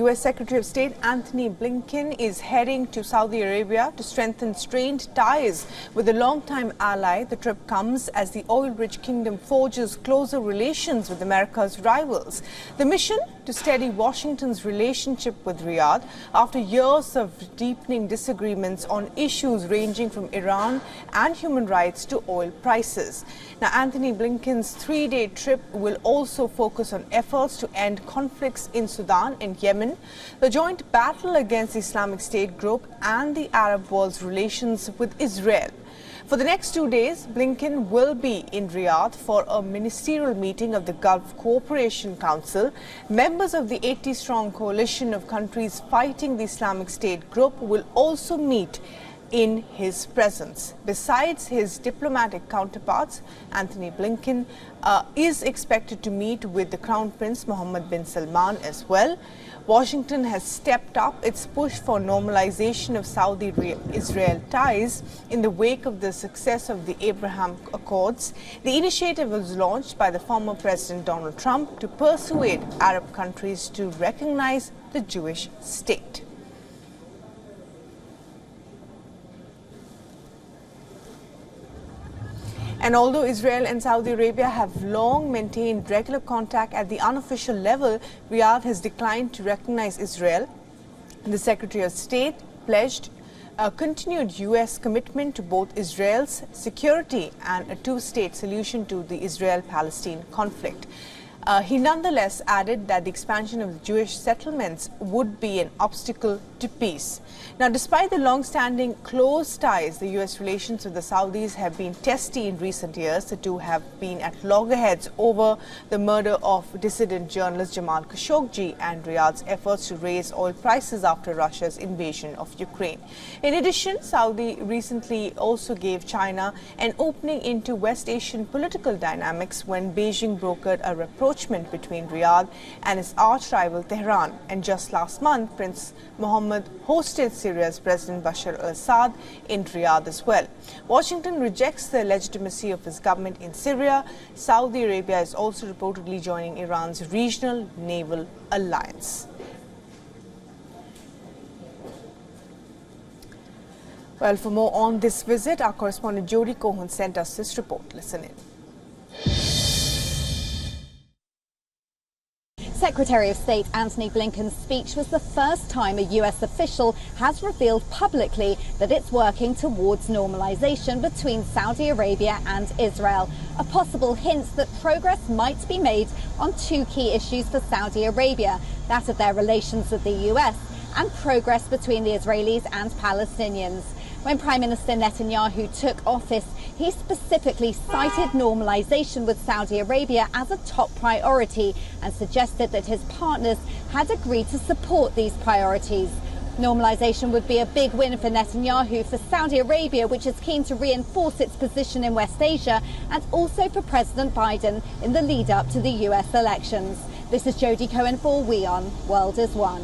U.S. Secretary of State Antony Blinken is heading to Saudi Arabia to strengthen strained ties with a longtime ally. The trip comes as the oil-rich kingdom forges closer relations with America's rivals. The mission to steady Washington's relationship with Riyadh after years of deepening disagreements on issues ranging from Iran and human rights to oil prices. Now, Antony Blinken's three-day trip will also focus on efforts to end conflicts in Sudan and Yemen, the joint battle against the Islamic State group, and the Arab world's relations with Israel. For the next 2 days, Blinken will be in Riyadh for a ministerial meeting of the Gulf Cooperation Council. Members of the 80-strong coalition of countries fighting the Islamic State group will also meet in his presence. Besides his diplomatic counterparts, Antony Blinken is expected to meet with the Crown Prince Mohammed bin Salman as well. Washington has stepped up its push for normalization of Saudi-Israel ties in the wake of the success of the Abraham Accords. The initiative was launched by the former President Donald Trump to persuade Arab countries to recognize the Jewish state. And although Israel and Saudi Arabia have long maintained regular contact at the unofficial level, Riyadh has declined to recognize Israel. The Secretary of State pledged a continued U.S. commitment to both Israel's security and a two-state solution to the Israel-Palestine conflict. He nonetheless added that the expansion of the Jewish settlements would be an obstacle to peace. Now, despite the long-standing close ties, the U.S. relations with the Saudis have been testy in recent years. The two have been at loggerheads over the murder of dissident journalist Jamal Khashoggi and Riyadh's efforts to raise oil prices after Russia's invasion of Ukraine. In addition, Saudi recently also gave China an opening into West Asian political dynamics when Beijing brokered a rapprochement between Riyadh and its arch-rival Tehran. And just last month, Prince Mohammed hosted Syria's President Bashar al-Assad in Riyadh as well. Washington rejects the legitimacy of his government in Syria. Saudi Arabia is also reportedly joining Iran's regional naval alliance. Well, for more on this visit, our correspondent Jody Cohen sent us this report. Listen in. Secretary of State Antony Blinken's speech was the first time a US official has revealed publicly that it's working towards normalization between Saudi Arabia and Israel. A possible hint that progress might be made on two key issues for Saudi Arabia, that of their relations with the US and progress between the Israelis and Palestinians. When Prime Minister Netanyahu took office, he specifically cited normalization with Saudi Arabia as a top priority and suggested that his partners had agreed to support these priorities. Normalization would be a big win for Netanyahu, for Saudi Arabia, which is keen to reinforce its position in West Asia, and also for President Biden in the lead up to the US elections. This is Jody Cohen for WION World is One.